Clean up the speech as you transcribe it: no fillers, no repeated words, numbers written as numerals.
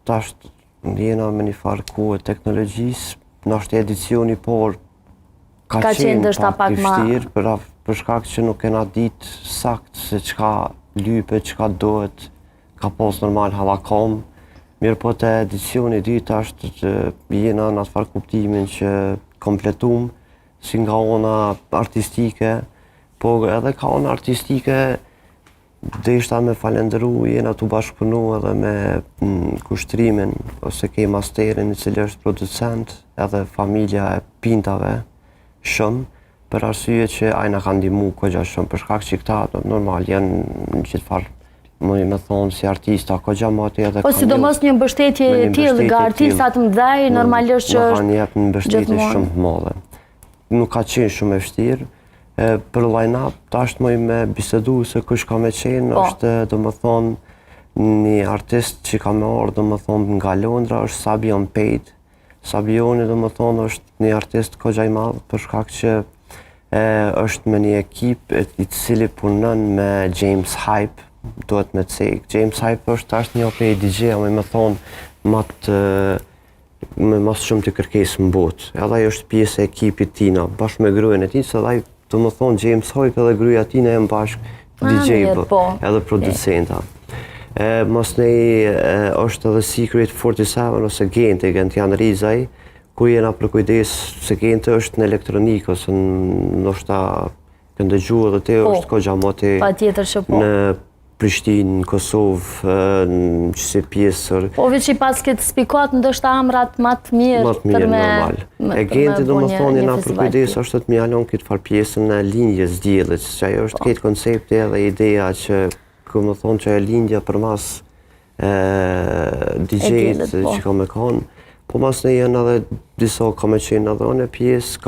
tash jena me një farë kohë teknologjisë, nështë edicioni, por ka qenë pak i vështirë, për shkak që nuk kena ditë sakt se çka lype, çka dohet, ka pas normal havakom. Mirë po të edicioni dytë është që jena në atë farë kuptimin që kompletum, si nga ona artistike, po edhe ka ona artistike, dhe ishta me falenderu, jena të bashkëpunu edhe me kushtrimin, ose ke masterin i cili është producent, edhe familja e pintave shumë, për arsye që ajna ka ndihmu kogja shumë, për shkak që këta normal janë në gjithë farë, me thonë si artista, kogja mati edhe po sidomos një mbështetje tillë nga artistat mëdhej, normalisht që është... Në jep një mbështetje shumë të madhe. Nuk ka qenë shumë e vështirë, për line-up, tash më me bisedu se kush ka me qenë, është do më thonë një artist që ka me orë, do më thonë nga Londra, është Sabion Pate. Sabioni, do më thonë, është një artist kogja i madhë, për shkak që është me një ekip i cili punon me James Hype, duhet me cek. James Hype është tash një prej DJ-a, me thonë, me mas shumë të kërkesë në botë. Edhe ajo është pjesë e ekipit tina, bashkë me gruën e ti, se edhe të më thonë James Hype edhe gruja tina e më bashkë DJ, edhe producenta. Mas nej është edhe Secret 47 ose Gente, Gentian Rizaj, ku jena për kujdes se Gente është në elektronikë, ose nështë këndëgju edhe te është kogja moti në Prishtinë, në Kosovë, në qësi pjesër. Po veç i pas këtë spikat ndoshta amrat matë mirë për me... E Genti do më thonë jena për kujdes është të mjallon këtë farë pjesën në lindjes djelit, që ajo është këtë koncepti edhe ideja që ku më thonë që e lindja për mas DJ-t që ka me kanë, po mas në jenë edhe disa ka me qenë edhe në pjesë,